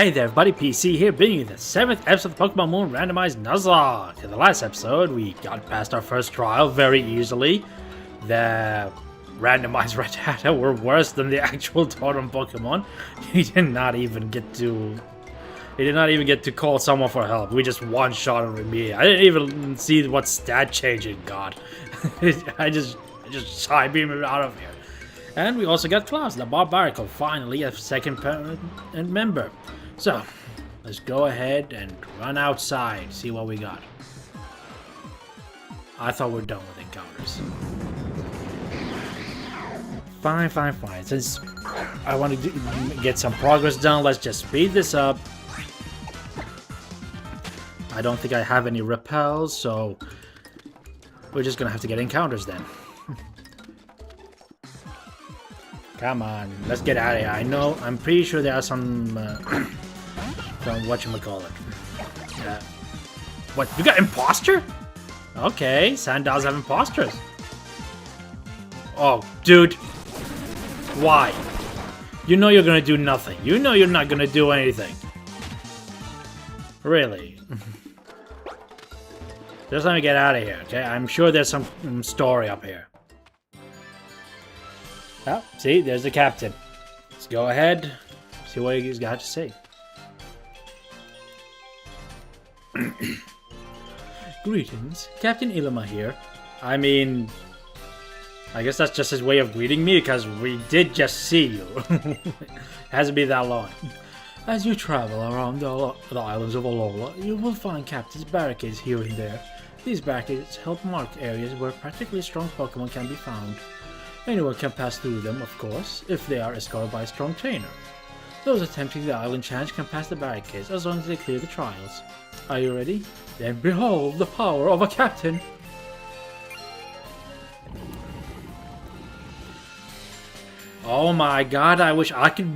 Hey there everybody, PC here, bringing you the 7th episode of Pokemon Moon Randomized Nuzlocke. In the last episode, we got past our first trial very easily. The randomized Rattata were worse than the actual totem Pokemon. He did not even get to call someone for help. We just one-shot him immediately. I didn't even see what stat change it got. I just side-beamed him out of here. And we also got Klaus, the Barbarical, finally a second permanent member. So, let's go ahead and run outside, see what we got. I thought we're done with encounters. Fine. Since I want to get some progress done, let's just speed this up. I don't think I have any repels, so we're just gonna have to get encounters then. Come on, let's get out of here. I'm pretty sure there are some from whatchamacallit. What, you got imposter? Okay, Sandals have imposters. Oh, dude. Why? You know you're gonna do nothing. You know you're not gonna do anything. Really? Just let me get out of here, okay? I'm sure there's some story up here. Oh, see, there's the captain. Let's go ahead, see what he's got to say. Greetings, Captain Ilima here. I mean, I guess that's just his way of greeting me because we did just see you. It hasn't been that long. As you travel around the islands of Alola, you will find Captain's barricades here and there. These barricades help mark areas where particularly strong Pokemon can be found. Anyone can pass through them, of course, if they are escorted by a strong trainer. Those attempting the island challenge can pass the barricades as long as they clear the trials. Are you ready? Then behold the power of a captain! Oh my god, I wish I could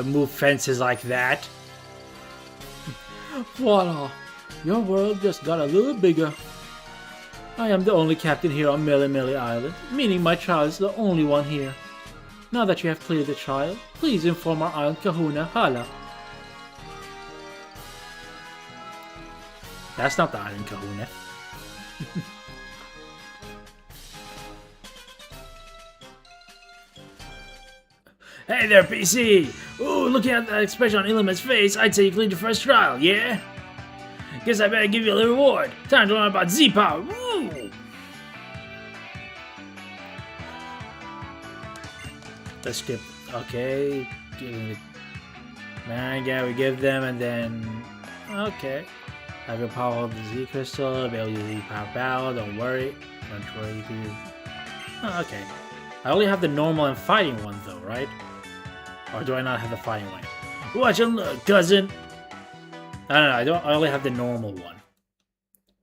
move fences like that. Voila! Your world just got a little bigger. I am the only captain here on Melemele Island, meaning my child is the only one here. Now that you have cleared the trial, please inform our island kahuna, Hala. That's not the island kahuna. Hey there, PC! Ooh, looking at that expression on Ilima's face, I'd say you cleared your first trial, yeah? Guess I better give you a little reward. Time to learn about Z-Power. Woo! Let's skip. Okay. We give them and then. Okay. Have your power of the Z Crystal. Be able to use Z-Power Battle. Don't worry. Don't worry. Oh, okay. I only have the normal and fighting one though, right? Or do I not have the fighting one? Watch and look, cousin. I only have the normal one.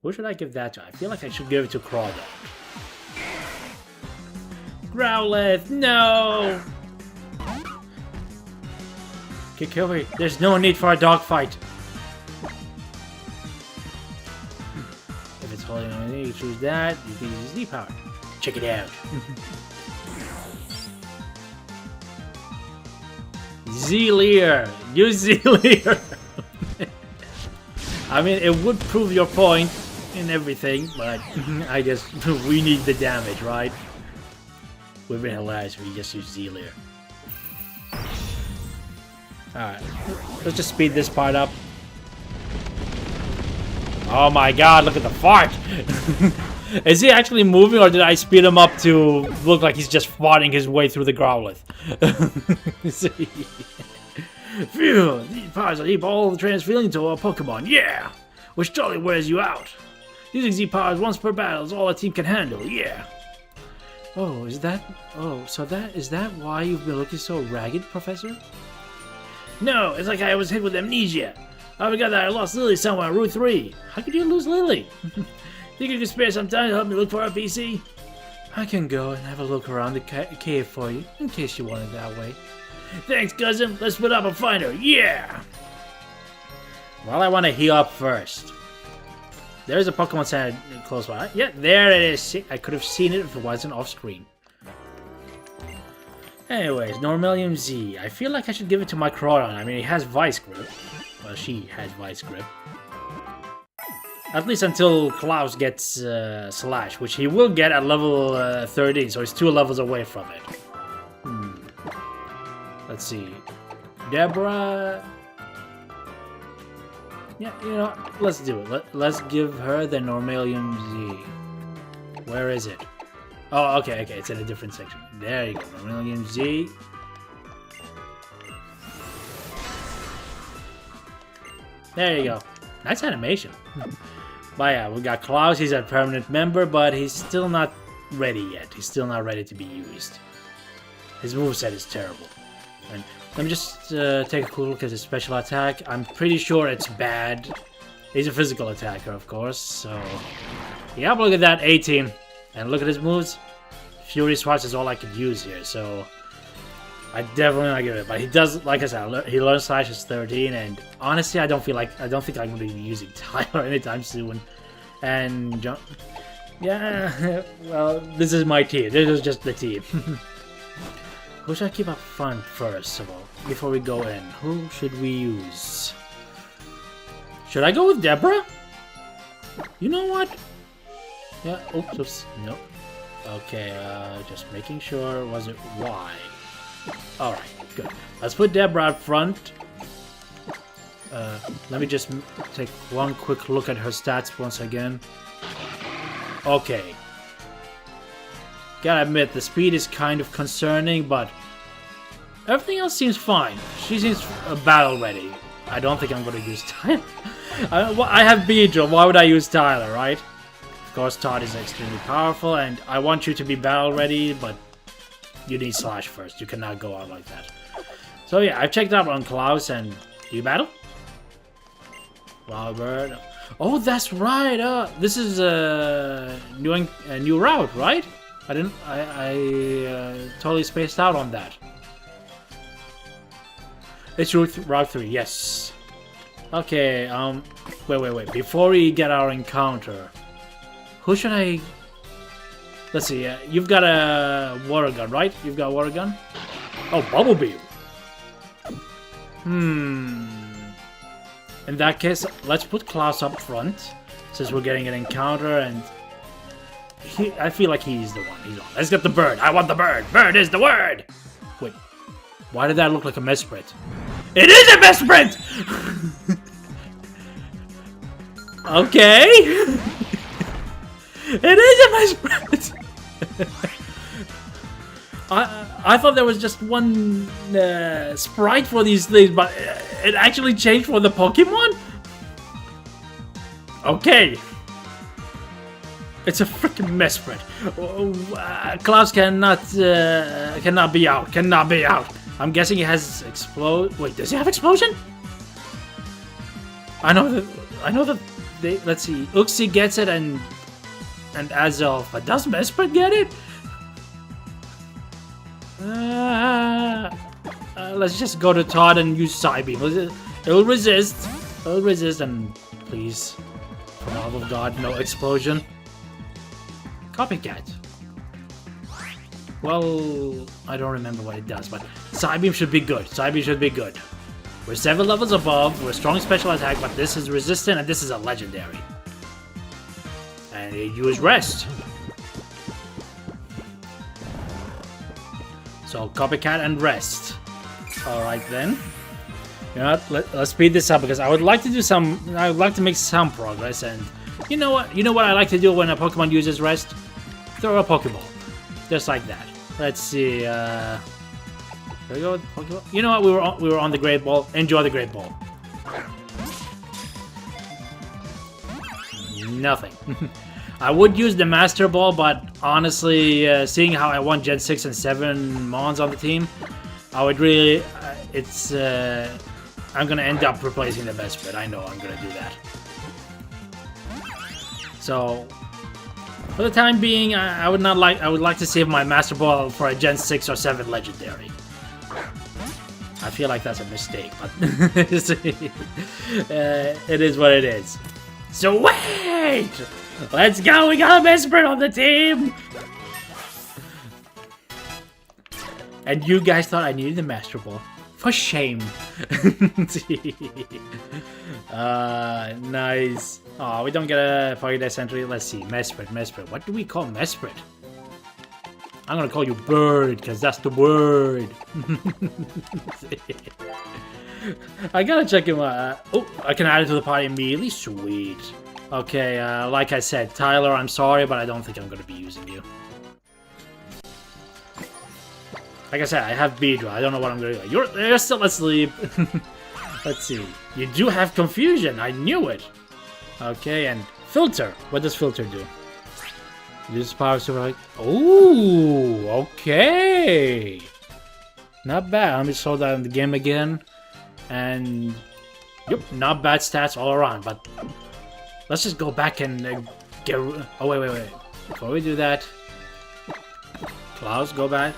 Who should I give that to? I feel like I should give it to Crawdad. Growlithe, no! Kick over. There's no need for a dogfight. If it's holding on, you choose that. You can use Z-Power. Check it out. Z-Leer. Use Z-Leer. I mean, it would prove your point in everything, but I guess we need the damage, right? Would have been hilarious if we just use Z-Leer. Alright, let's just speed this part up. Oh my god, look at the fart! Is he actually moving, or did I speed him up to look like he's just farting his way through the Growlithe? Phew, these powers will keep all the transferring to a Pokemon, yeah! Which totally wears you out. Using Z-Powers once per battle is all a team can handle, yeah! Oh, is that why you've been looking so ragged, Professor? No, it's like I was hit with amnesia. I forgot that I lost Lily somewhere on Route 3. How could you lose Lily? Think you could spare some time to help me look for our PC? I can go and have a look around the cave for you, in case you want it that way. Thanks, cousin. Let's split up and find her. Yeah! Well, I want to heal up first. There's a Pokemon Center close by. Yeah, there it is. See, I could have seen it if it wasn't off screen. Anyways, Normalium Z. I feel like I should give it to my Crawdon. I mean, he has Vice Grip. Well, she has Vice Grip. At least until Klaus gets Slash, which he will get at level 13, so he's 2 levels away from it. Let's see. Deborah... Yeah, you know, let's do it. Let's give her the Normalium Z. Where is it? Oh, okay, it's in a different section. There you go, Normalium Z. There you go. Nice animation. But yeah, we got Klaus. He's a permanent member, but he's still not ready yet. He's still not ready to be used. His moveset is terrible. And let me just take a cool look at his special attack. I'm pretty sure it's bad. He's a physical attacker, of course, so... Yeah, but look at that, 18. And look at his moves. Fury Swatch is all I could use here, so... I definitely not give it, but he does, like I said, he learns Slash is 13, and honestly, I don't think I'm going to be using Tyler anytime soon. And, yeah, well, this is my team. This is just the team. Who should I keep up front first of all, before we go in? Who should we use? Should I go with Deborah? You know what? Yeah, oops, nope. Okay, just making sure, was it Y? Alright, good. Let's put Deborah up front. Let me just take one quick look at her stats once again. Okay. Gotta admit, the speed is kind of concerning, but everything else seems fine. She seems battle ready. I don't think I'm gonna use Tyler. I have Beedrill, why would I use Tyler, right? Of course, Todd is extremely powerful, and I want you to be battle ready, but you need Slash first. You cannot go out like that. So yeah, I've checked out on Klaus, and do you battle? Robert. Oh, that's right. This is a new route, right? I totally spaced out on that. It's Route 3, yes. Okay, wait. Before we get our encounter, who should I... Let's see, you've got a water gun, right? You've got a water gun? Oh, Bubble Beam. In that case, let's put Klaus up front, since we're getting an encounter, and... I feel like he's the one. He's on. Let's get the bird. I want the bird. Bird is the word. Wait, why did that look like a misprint? It is a misprint! Okay. It is a misprint. I thought there was just one sprite for these things, but it actually changed for the Pokemon? Okay. It's a freaking misprint. Klaus cannot be out. Cannot be out. I'm guessing he has explode. Wait, does he have explosion? I know that. Let's see. Uxie gets it, and Azelf. But does Misprint get it? Let's just go to Todd and use Psybeam. It'll resist. It'll resist, and please, for the love of God, no explosion. Copycat. Well, I don't remember what it does, but Psybeam should be good. Psybeam should be good. We're 7 levels above, we're strong special attack, but this is resistant and this is a legendary. And you use Rest. So Copycat and Rest. Alright then. You know what? Let's speed this up because I would like to make some progress, and you know what? You know what I like to do when a Pokemon uses Rest? Throw a Pokeball. Just like that. Let's see, there we go with Pokeball. You know what? We were on the Great Ball. Enjoy the Great Ball. Nothing. I would use the Master Ball, but honestly, seeing how I won Gen 6 and 7 Mons on the team, I would really, I'm gonna end up replacing the Besprit. I know I'm gonna do that. So, for the time being, I would like to save my Master Ball for a Gen 6 or 7 Legendary. I feel like that's a mistake, but it is what it is. So wait! Let's go! We got a Besprit on the team! And you guys thought I needed the Master Ball. For shame. Nice. Oh, we don't get a Pokédex entry. Let's see. Mesprit, Mesprit. What do we call Mesprit? I'm gonna call you Bird, because that's the word. I gotta check him out. Oh, I can add it to the party immediately. Sweet. Okay, like I said, Tyler, I'm sorry, but I don't think I'm gonna be using you. Like I said, I have Beedrill. I don't know what I'm gonna do. You're still asleep. Let's see. You do have Confusion. I knew it. Okay, and Filter. What does Filter do? Use power super like. Ooh, okay. Not bad. Let me slow down the game again. And yep, not bad stats all around. But let's just go back and get. Oh wait. Before we do that, Klaus, go back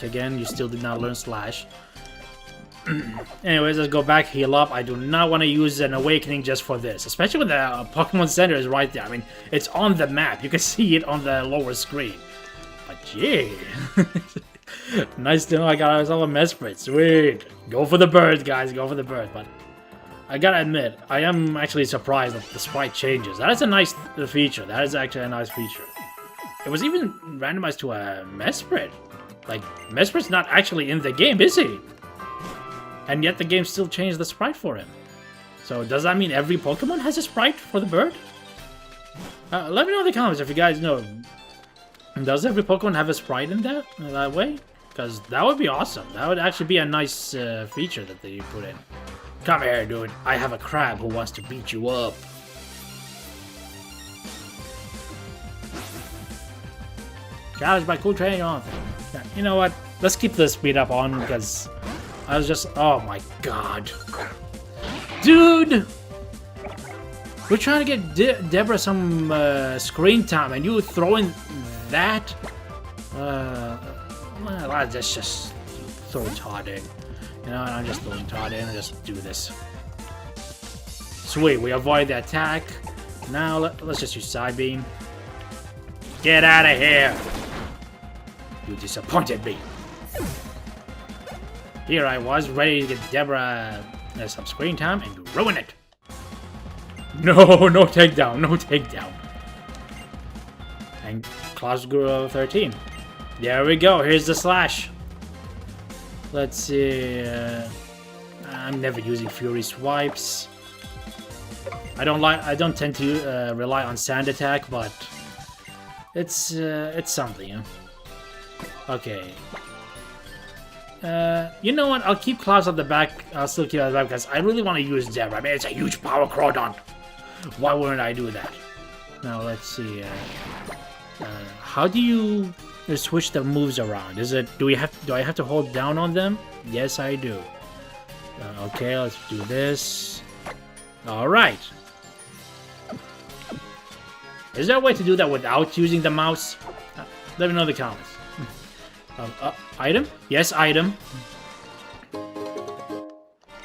again. You still did not learn Slash. Anyways, let's go back, heal up. I do not want to use an Awakening just for this, especially when the Pokemon Center is right there. I mean, it's on the map. You can see it on the lower screen. But yeah. Nice to know I got myself a Mesprit. Sweet. Go for the bird, guys. Go for the bird. But I gotta admit, I am actually surprised that the sprite changes. That is a nice feature. That is actually a nice feature. It was even randomized to a Mesprit. Like, Mesprit's not actually in the game, is he? And yet the game still changed the sprite for him. So does that mean every Pokemon has a sprite for the bird? Let me know in the comments if you guys know. Does every Pokemon have a sprite in that way? Because that would be awesome. That would actually be a nice feature that they put in. Come here, dude. I have a crab who wants to beat you up. Challenge by cool training on. You know what? Let's keep the speed up on because I was just... Oh my god. Dude! We're trying to get Deborah some screen time and you throwing that? Well, that's just throwing Todd in. You know, I'm just throwing Todd in and just do this. Sweet, we avoid the attack. Now let's just use Side Beam. Get out of here! You disappointed me. Here I was, ready to get Deborah some screen time, and you ruin it. No takedown, no takedown. And Klaus grew 13. There we go, here's the slash. Let's see. I'm never using Fury Swipes. I don't tend to rely on Sand Attack, but it's something. You know? Okay. You know what? I'll keep Klaus at the back. I'll still keep it at the back because I really want to use Deborah. I mean, it's a huge power Crawdon. Why wouldn't I do that? Now let's see. How do you switch the moves around? Do I have to hold down on them? Yes, I do. Okay, let's do this. All right. Is there a way to do that without using the mouse? Let me know in the comments. Item? Yes, item.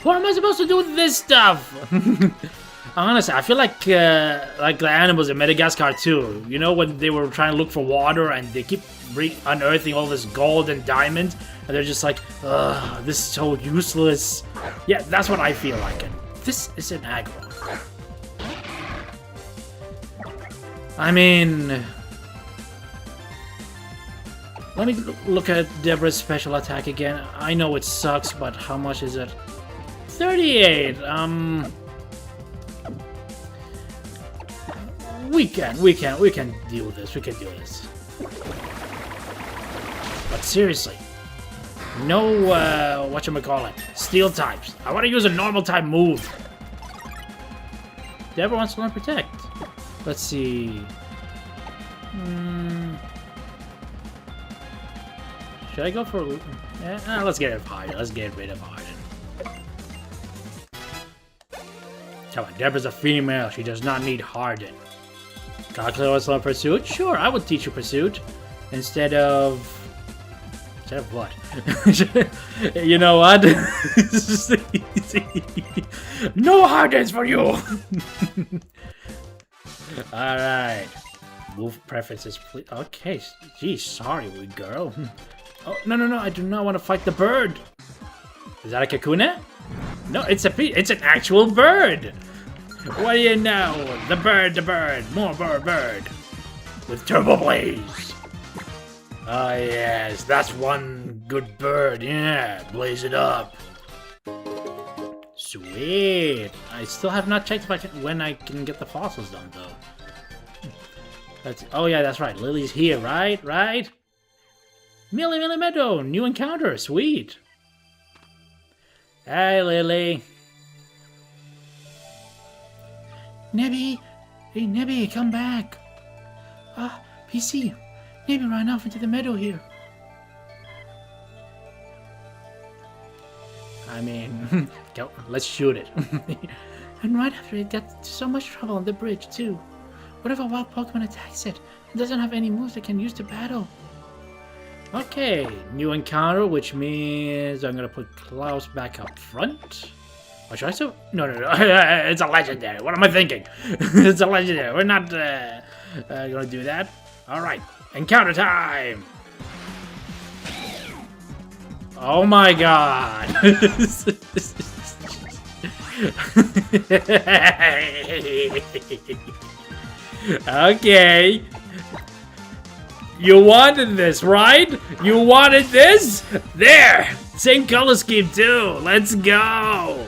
What am I supposed to do with this stuff? Honestly, I feel like the animals in Madagascar too. You know when they were trying to look for water and they keep unearthing all this gold and diamond, and they're just like, ugh, this is so useless. Yeah, that's what I feel like. And this is an aggro. I mean, let me look at Deborah's special attack again. I know it sucks, but how much is it? 38. We can deal with this. We can do this. But seriously, no whatchamacallit, steel types. I want to use a normal type move. Deborah wants to learn Protect. Let's see. Should I go for... let's get rid of Harden. Let's get rid of Harden. Come on, Deborah's a female. She does not need Harden. Calculate what's learn Pursuit? Sure, I would teach you Pursuit. Instead of what? You know what? No Hardens for you! Alright. Move preferences, please. Okay, geez, sorry, wee girl. Oh, no, I do not want to fight the bird. Is that a Kakuna? No, it's an actual bird. What do you know? The bird, more bird. With turbo blaze. Oh yes, that's one good bird. Yeah, blaze it up. Sweet. I still have not checked when I can get the fossils done though. Oh yeah, that's right. Lily's here, right? Right? Millie Meadow, new encounter. Sweet. Hey, Lily. Nebby! Hey, Nebby, come back! Ah, PC! Nebby ran off into the meadow here. I mean, let's shoot it. And right after it got so much trouble on the bridge, too. What if a wild Pokemon attacks it? It doesn't have any moves it can use to battle. Okay, new encounter, which means I'm gonna put Klaus back up front. Or should I still? No. It's a legendary. What am I thinking? It's a legendary. We're not gonna do that. All right, encounter time. Oh my god. Okay. You wanted this, right? You wanted this? There! Same color scheme too. Let's go!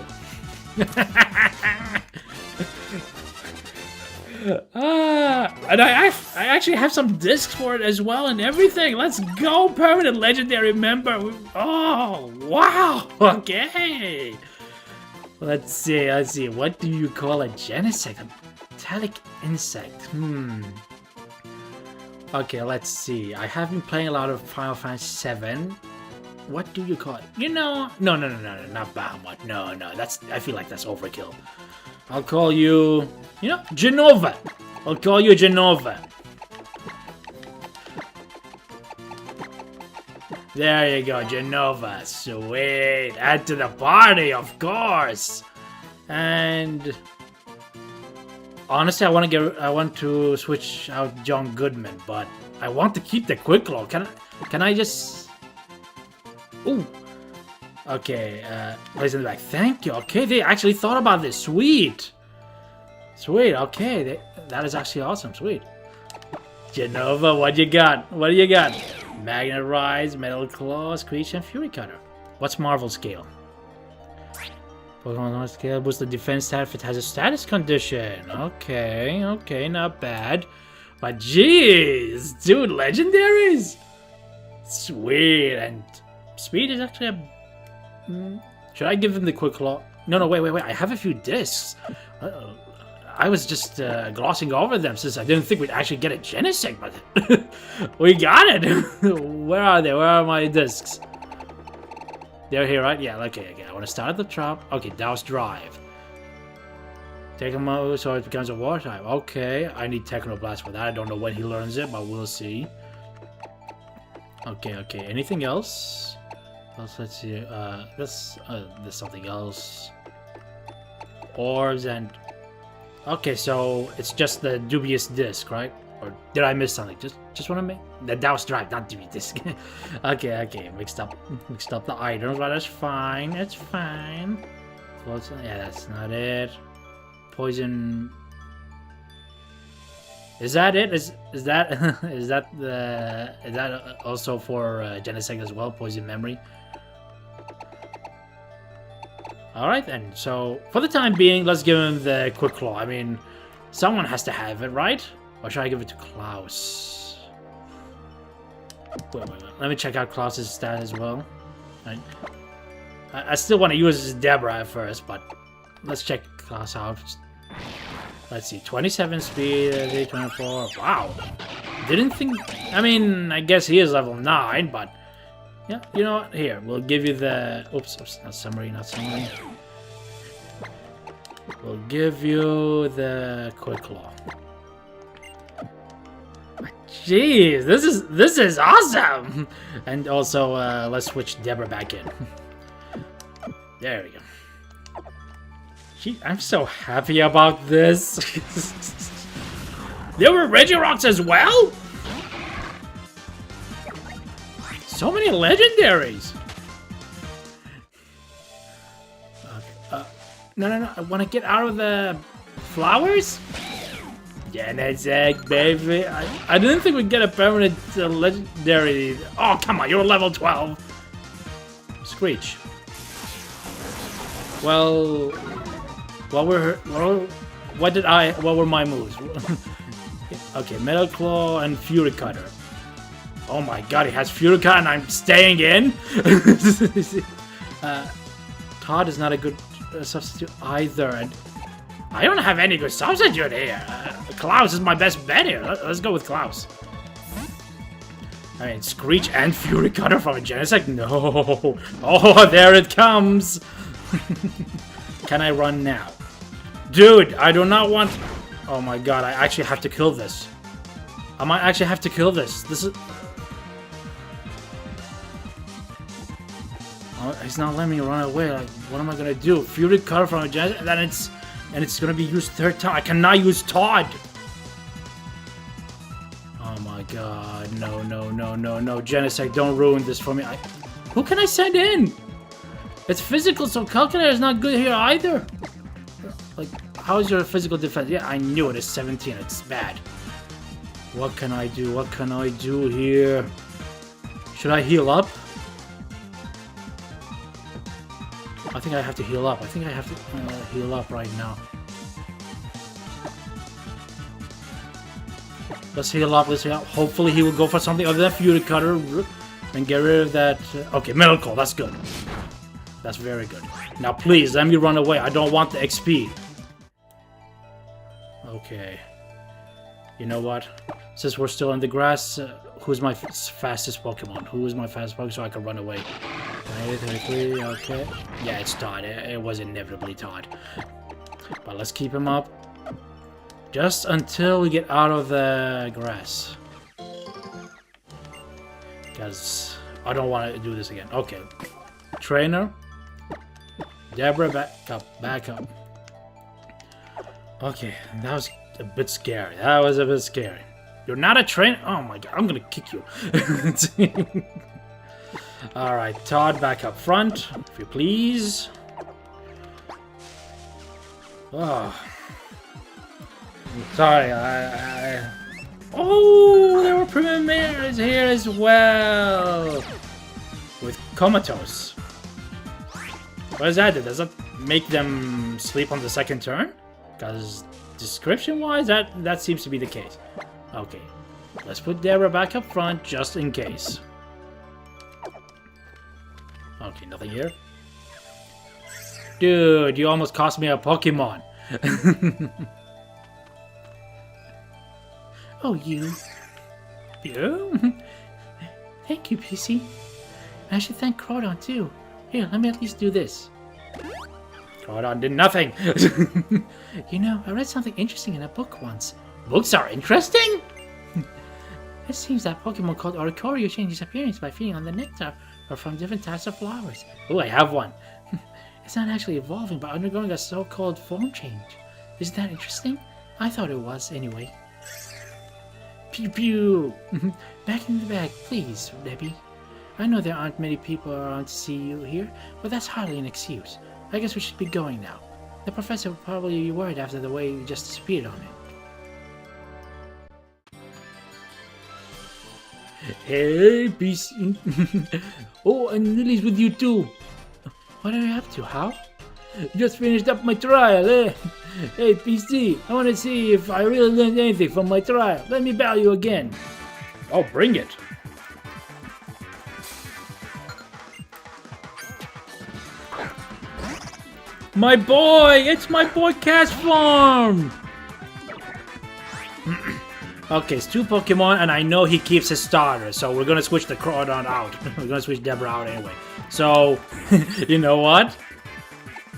And I actually have some discs for it as well and everything. Let's go! Permanent legendary member. Oh, wow! Okay. Let's see. What do you call a Genesect? A metallic insect. Okay, let's see. I have been playing a lot of Final Fantasy VII. What do you call it? You know, no, not Bahamut. No, I feel like that's overkill. I'll call you, Genova. I'll call you Genova. There you go, Genova. Sweet. Add to the party, of course. And honestly, I want to switch out John Goodman, but I want to keep the Quick Claw. Can I just? Ooh. Okay. Place in the back. Thank you. Okay, they actually thought about this. Sweet. Okay, that is actually awesome. Sweet. Genova, what you got? What do you got? Magnet Rise, Metal Claw, Screech, and Fury Cutter. What's Marvel Scale? Pokemon Scale boosts the defense stat if it has a status condition. Okay, not bad. But jeez, dude, legendaries? Sweet, and speed is actually a... Should I give him the Quick Claw? No, wait, I have a few discs. I was just glossing over them since I didn't think we'd actually get a Genesect, but we got it! Where are they? Where are my discs? They're here, right? Yeah, okay. I want to start at the top. Okay, Douse Drive. Take a move so it becomes a water type. Okay, I need Technoblast for that. I don't know when he learns it, but we'll see. Okay. Anything else? Let's see. There's something else. Orbs and... Okay, so it's just the dubious disc, right? Or did I miss something? Just want to make the Douse Drive, not dubious disc. Okay. Mixed up the items, but that's fine. It's fine. Close. Yeah, that's not it. Poison. Is that it? Is that also for Genesect as well? Poison Memory. Alright then, so for the time being, let's give him the Quick Claw. I mean, someone has to have it, right? Or should I give it to Klaus? Wait. Let me check out Klaus's stat as well. I still want to use Deborah at first, but let's check Klaus out. Let's see, 27 speed, 24. Wow. Didn't think... I mean, I guess he is level 9, but... Yeah, you know what? Here, we'll give you the... Oops, not summary. We'll give you the Quick Claw. Jeez, this is awesome! And also, let's switch Deborah back in. There we go. I'm so happy about this. There were Regirocks as well? So many legendaries! No. I want to get out of the flowers. Genesect, baby. I didn't think we'd get a permanent legendary. Oh, come on. You're level 12. Screech. Well, what were my moves? Okay, Metal Claw and Fury Cutter. Oh my god, he has Fury Cutter and I'm staying in? Todd is not a good substitute either. And I don't have any good substitute here. Klaus is my best bet here. Let's go with Klaus. I mean, Screech and Fury Cutter from a Genesect? No. Oh, there it comes. Can I run now? Dude, I do not want... Oh my god, I actually have to kill this. I might actually have to kill this. This is... Oh, he's not letting me run away. Like, what am I gonna do? Fury Cutter from a Genesect, and then it's gonna be used third time. I cannot use Todd. Oh my god, no. Genesect, don't ruin this for me. Who can I send in? It's physical, so Calculator is not good here either. Like, how's your physical defense? Yeah, I knew it is 17. It's bad. What can I do? What can I do here? Should I heal up? I think I have to heal up. I think I have to heal up right now. Let's heal up. Let's heal up. Hopefully he will go for something other than Fury Cutter and get rid of that. Okay, Metal Claw. That's good. That's very good. Now please, let me run away. I don't want the XP. Okay. You know what? Since we're still in the grass, who's my fastest Pokemon? Who is my fastest Pokemon so I can run away? 33, okay. Yeah, it's Todd. It was inevitably Todd. But let's keep him up. Just until we get out of the grass. Because I don't want to do this again. Okay. Trainer. Deborah, back up. Okay, that was a bit scary. You're not a trainer? Oh my god, I'm gonna kick you. Alright, Todd, back up front, if you please. Oh. I'm sorry, Oh, there were Primaries here as well! With Comatose. What does that do? Does that make them sleep on the second turn? Because description-wise, that seems to be the case. Okay, let's put Deborah back up front just in case. Okay, nothing here. Dude, you almost cost me a Pokemon. Oh, you. You? Thank you, PC. I should thank Crawdon too. Here, let me at least do this. Crawdon did nothing! You know, I read something interesting in a book once. Books are interesting? It seems that Pokemon called Oricorio changes appearance by feeding on the nectar or from different types of flowers. Oh, I have one. It's not actually evolving, but undergoing a so-called form change. Isn't that interesting? I thought it was, anyway. Pew pew! Back in the bag, please, Debbie. I know there aren't many people around to see you here, but that's hardly an excuse. I guess we should be going now. The professor will probably be worried after the way you just disappeared on him. Hey, peace. Oh, and Lily's with you too. What are you up to, How? Just finished up my trial, eh? Hey, PC, I want to see if I really learned anything from my trial. Let me battle you again. Oh, bring it. My boy! It's my boy Cash Farm! Okay, it's 2 Pokemon, and I know he keeps his starter, so we're gonna switch the Crawdon out. We're gonna switch Deborah out anyway. So, you know what?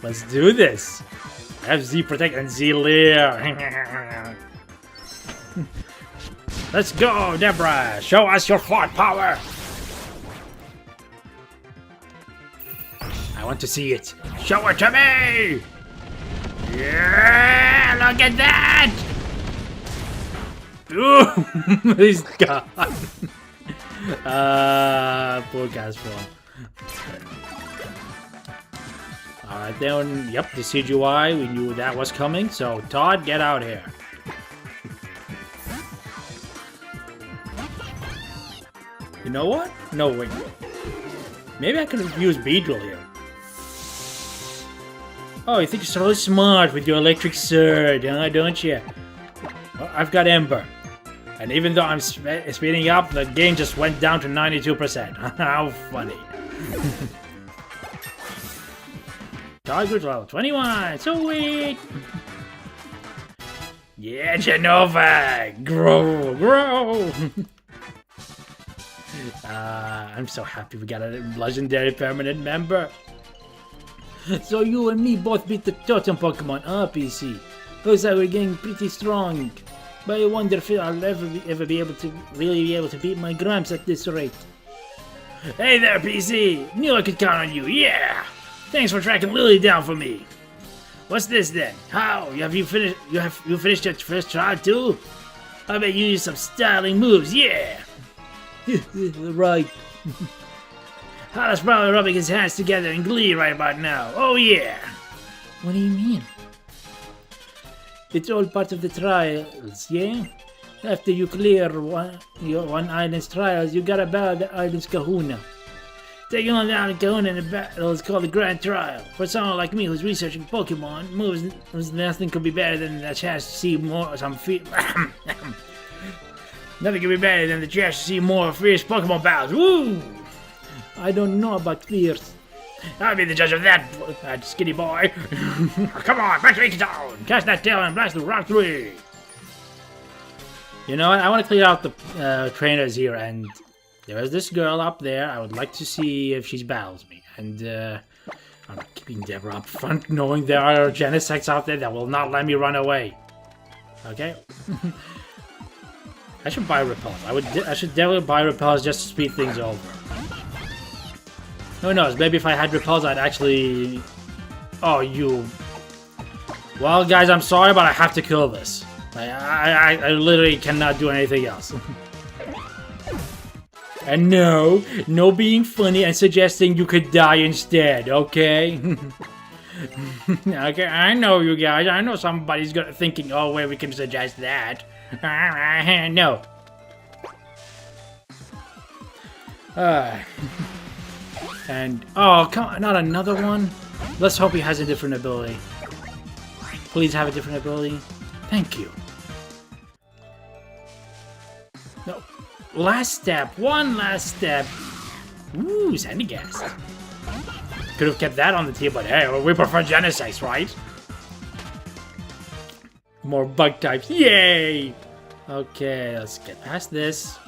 Let's do this. I have Z Protect and Z Leer. Let's go, Deborah! Show us your fort power! I want to see it. Show it to me! Yeah! Look at that! Ooh! He's gone. Poor Gasfall. Alright then, yep, the CGI, we knew that was coming, so Todd, get out here. You know what? No, wait. Maybe I could have used Beedrill here. Oh, you think you're so smart with your electric sword, huh, don't you? Well, I've got Ember. And even though I'm speeding up, the game just went down to 92%. How funny. Target level 21, sweet! Yeah, Genova! Grow, grow! I'm so happy we got a legendary permanent member. So you and me both beat the totem Pokemon, PC. Looks like we're getting pretty strong. But I wonder if I'll ever be able to beat my Gramps at this rate. Hey there, PC! Knew I could count on you, yeah! Thanks for tracking Lily down for me. What's this then? How? You finished your first trial too? I bet you use some styling moves, yeah! Right. Hollis probably rubbing his hands together in glee right about now. Oh yeah! What do you mean? It's all part of the trials, yeah? After you clear one island's trials, you gotta battle the island's kahuna. Taking on the island kahuna in a battle is called the Grand Trial. For someone like me who's researching Pokemon moves, nothing could be better than a chance to see more Nothing could be better than the chance to see more fierce Pokemon battles. Woo! I don't know about fierce. I'll be the judge of that skinny boy. Come on, back to Town. Catch that tail and blast through Rock 3. You know what? I want to clear out the trainers here, and there is this girl up there. I would like to see if she battles me. And I'm keeping Deborah up front, knowing there are Genesects out there that will not let me run away. Okay? I should buy Repulse. I should definitely buy Repulse just to speed things over. Who knows? Maybe if I had Repulse, I'd actually... Oh, you... Well, guys, I'm sorry, but I have to kill this. I literally cannot do anything else. And no being funny and suggesting you could die instead, okay? Okay, I know you guys. I know somebody's thinking, oh, wait, we can suggest that. No. And, oh, come on, not another one? Let's hope he has a different ability. Please have a different ability. Thank you. No. Last step. One last step. Ooh, Sandygast. Could have kept that on the team, but hey, we prefer Genesects, right? More bug types. Yay! Okay, let's get past this.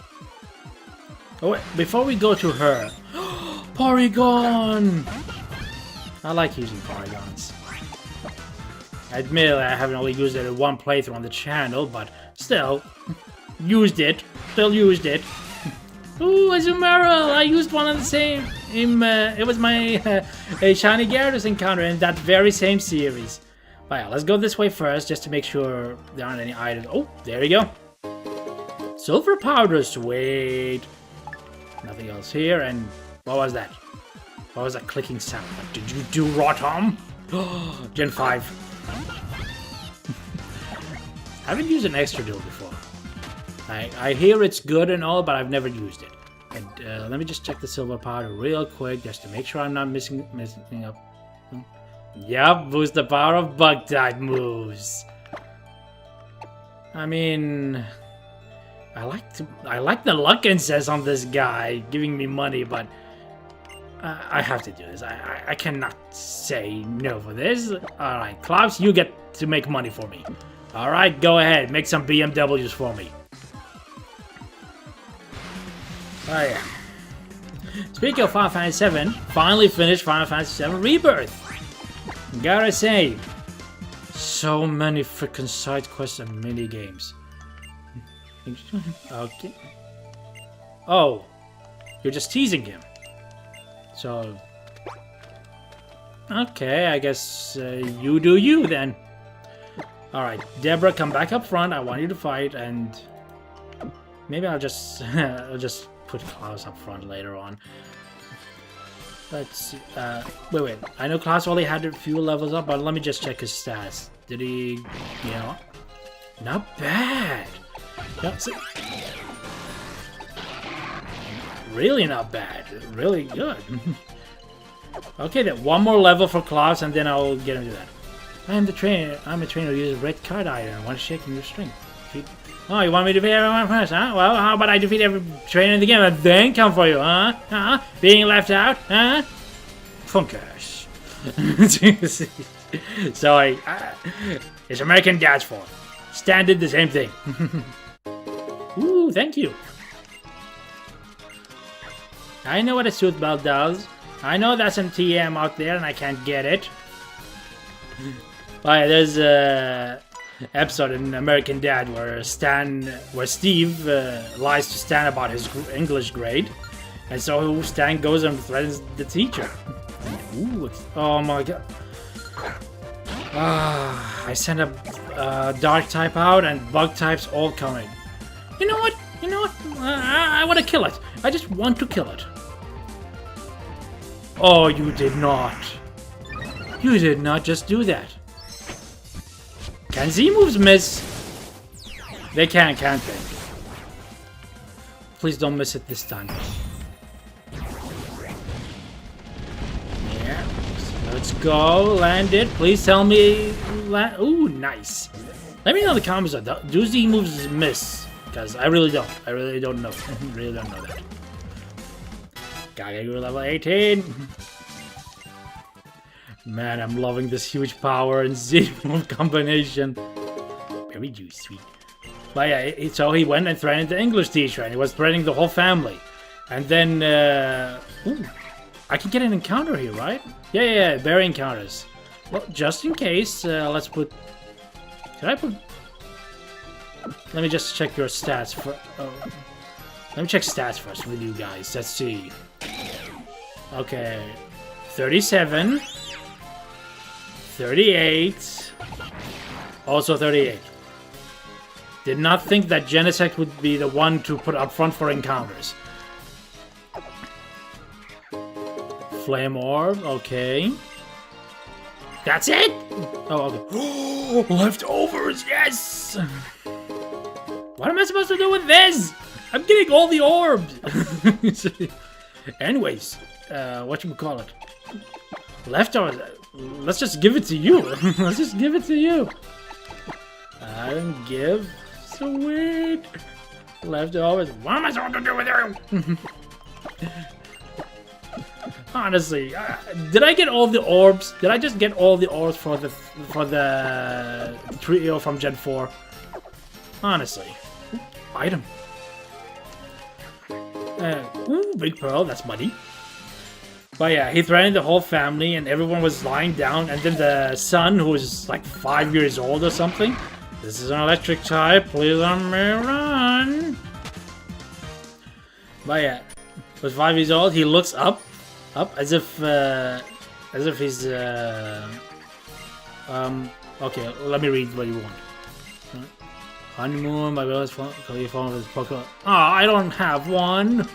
Oh, wait, before we go to her. Porygon! I like using Porygons. Admittedly, I haven't only used it in one playthrough on the channel, but still, used it. Still used it. Ooh, Azumarill! I used one of the same. It was my a shiny Gyarados encounter in that very same series. But yeah, let's go this way first, just to make sure there aren't any items. Oh, there we go. Silver powder, sweet. Nothing else here, and what was that? What was that clicking sound? What did you do, Rotom? Gen 5. I haven't used an extra duel before. I hear it's good and all, but I've never used it. And let me just check the silver powder real quick, just to make sure I'm not missing up. Yep, boost the power of bug type moves. I mean, I like the luck incense on this guy, giving me money, but I have to do this. I cannot say no for this. All right, Klaus, you get to make money for me. All right, go ahead, make some BMWs for me. Oh yeah. Speaking of Final Fantasy VII, finally finished Final Fantasy VII Rebirth. Gotta say, so many freaking side quests and mini games. Okay. Oh, you're just teasing him. So, okay, I guess you do you then. All right, Deborah, come back up front. I want you to fight, and maybe I'll just put Klaus up front later on. Let's see. Wait. I know Klaus only had a few levels up, but let me just check his stats. Did he, you know? Not bad. Yeah, see? Really not bad. Really good. Okay, then one more level for Klaus, and then I'll get into that. I'm a trainer who uses red card item. I want to shake your strength. Oh, you want me to defeat everyone first, huh? Well, how about I defeat every trainer in the game and then come for you, huh? Huh? Being left out, huh? Funkers. Sorry. It's American Dad's fault. Stan did the same thing. Ooh, thank you. I know what a suit belt does. I know that's some TM out there and I can't get it. Alright, there's a episode in American Dad where Steve lies to Stan about his English grade, and so Stan goes and threatens the teacher. Ooh, oh my god! I sent a dark type out and bug types all coming. You know what? I want to kill it. I just want to kill it. Oh, you did not. You did not just do that. Can Z moves miss? They can't they? Please don't miss it this time. Yeah. Let's go. Land it. Please tell me. Ooh, nice. Let me know in the comments. Do Z moves miss? Because I really don't. I really don't know. I really don't know that. Gotta go level 18. Man, I'm loving this huge power and Z move combination. Very juicy. But yeah, so he went and threatened the English teacher, and he was threatening the whole family. And then, ooh, I can get an encounter here, right? Yeah, berry encounters. Well, just in case, let's put... Should I put... Let me just check your stats for... let me check stats first with you guys. Let's see. Okay. 37. 38. Also 38. Did not think that Genesect would be the one to put up front for encounters. Flame Orb, okay. That's it? Oh, okay. Leftovers, yes! What am I supposed to do with this? I'm getting all the orbs! Anyways, whatchamacallit? Leftovers. Let's just give it to you. Let's just give it to you. And give. Sweet. Leftovers. What am I supposed to do with you? Honestly, did I get all the orbs? Did I just get all the orbs for the trio from Gen 4? Honestly. Item. Ooh, big pearl. That's muddy. But yeah, he threatened the whole family and everyone was lying down, and then the son, who was like 5 years old or something, this is an electric type, please let me run. But yeah, was 5 years old, he looks up as if he's okay, let me read what you want. Honeymoon, my brother's phone with his Pokemon. Ah, I don't have one.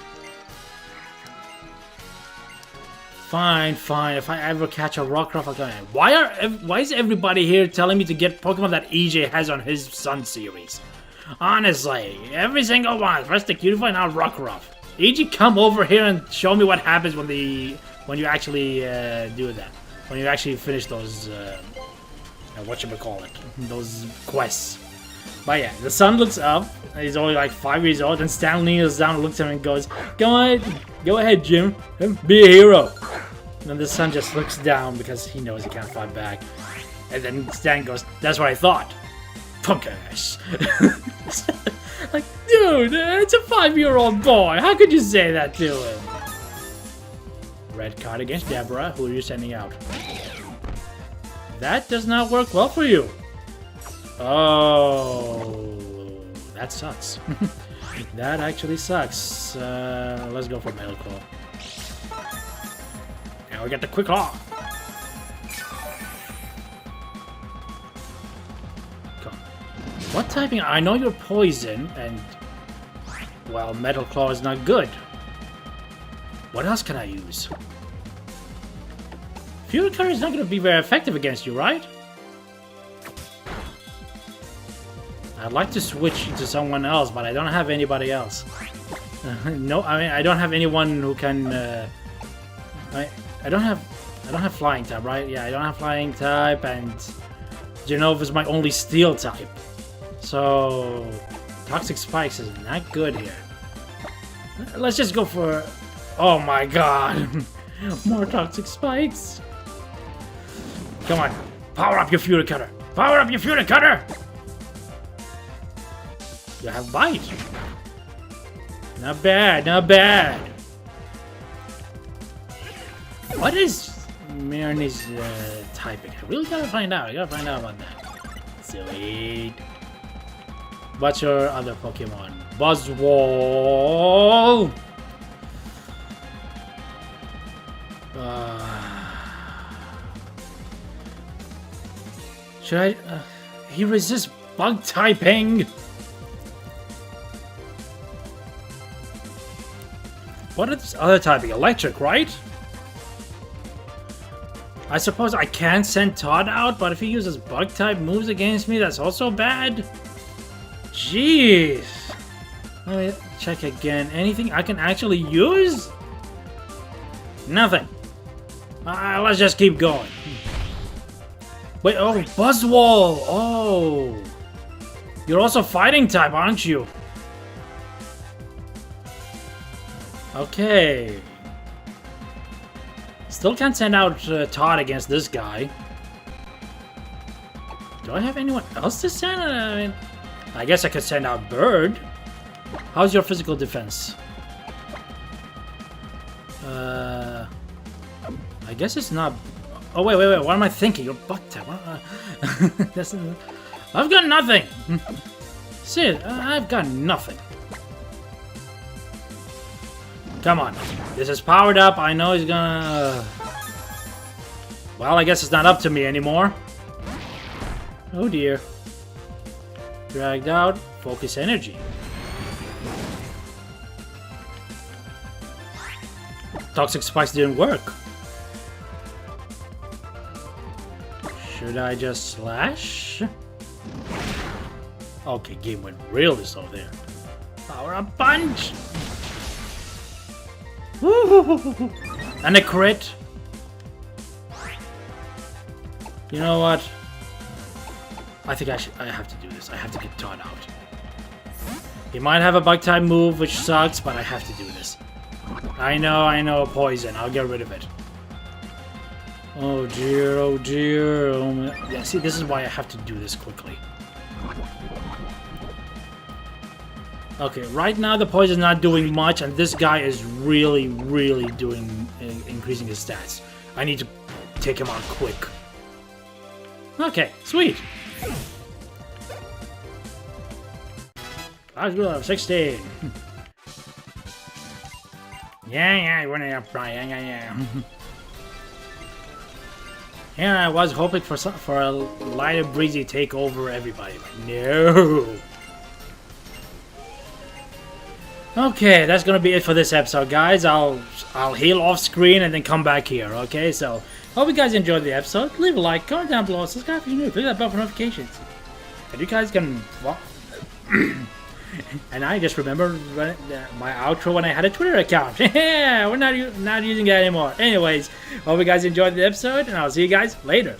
Fine. If I ever catch a Rockruff, I'll go in. Why is everybody here telling me to get Pokemon that EJ has on his Sun series? Honestly, every single one. First the Cutiefly, now Rockruff. EJ, come over here and show me what happens when you actually do that. When you actually finish those those quests. But yeah, the son looks up. He's only like 5 years old, and Stan kneels down and looks at him and goes, Go ahead, Jim. Be a hero." And then the son just looks down because he knows he can't fight back. And then Stan goes, "That's what I thought. Punk ass." Like, dude, it's a 5-year-old boy. How could you say that to him? Red card against Deborah. Who are you sending out? That does not work well for you. Oh, that sucks. That actually sucks. Let's go for Metal Claw. And we get the Quick Claw. Come on. What typing? I know you're poison, and well, Metal Claw is not good. What else can I use? Fury Cutter is not going to be very effective against you, right? I'd like to switch to someone else, but I don't have anybody else. No, I mean I don't have anyone who can. I don't have flying type, right? Yeah, I don't have flying type, and Genova is my only steel type. So Toxic Spikes is not good here. Let's just go for. Oh my god, more Toxic Spikes! Come on, power up your Fury Cutter! Power up your Fury Cutter! You have Bite. Not bad, not bad. What is Mirni's typing? I really gotta find out. I gotta find out about that. Sweet. What's your other Pokemon? Buzzwole. Should I? He resists bug typing. What is other typing? Electric, right? I suppose I can send Todd out, but if he uses bug type moves against me, that's also bad. Jeez. Let me check again. Anything I can actually use? Nothing. Let's just keep going. Wait, oh, Buzzwole! Oh! You're also fighting type, aren't you? Okay. Still can't send out Todd against this guy. Do I have anyone else to send? I mean, I guess I could send out Bird. How's your physical defense? I guess it's not. Oh wait. What am I thinking? Your butt tap. I've got nothing. Sid, I've got nothing. Come on. This is powered up. I know he's gonna. Well, I guess it's not up to me anymore. Oh dear. Dragged out. Focus energy. Toxic Spikes didn't work. Should I just slash? Okay, game went really slow there. Power up punch! Woo! And a crit. You know what? I think I have to do this. I have to get Todd out. He might have a bug type move, which sucks, but I have to do this. I know, poison. I'll get rid of it. Oh dear, oh dear. Oh my. Yeah, see, this is why I have to do this quickly. Okay, right now the poison's not doing much, and this guy is really doing increasing his stats. I need to take him out quick. Okay, sweet. I was 16. Yeah, you're running up, Brian. Yeah. Here I was hoping for a lighter breezy take over everybody, but no. Okay, that's gonna be it for this episode, guys. I'll heal off screen and then come back here. Okay, so hope you guys enjoyed the episode. Leave a like, comment down below, subscribe if you're new, click that bell for notifications. And you guys can. And I just remembered my outro when I had a Twitter account. Yeah, we're not using that anymore. Anyways, hope you guys enjoyed the episode, and I'll see you guys later.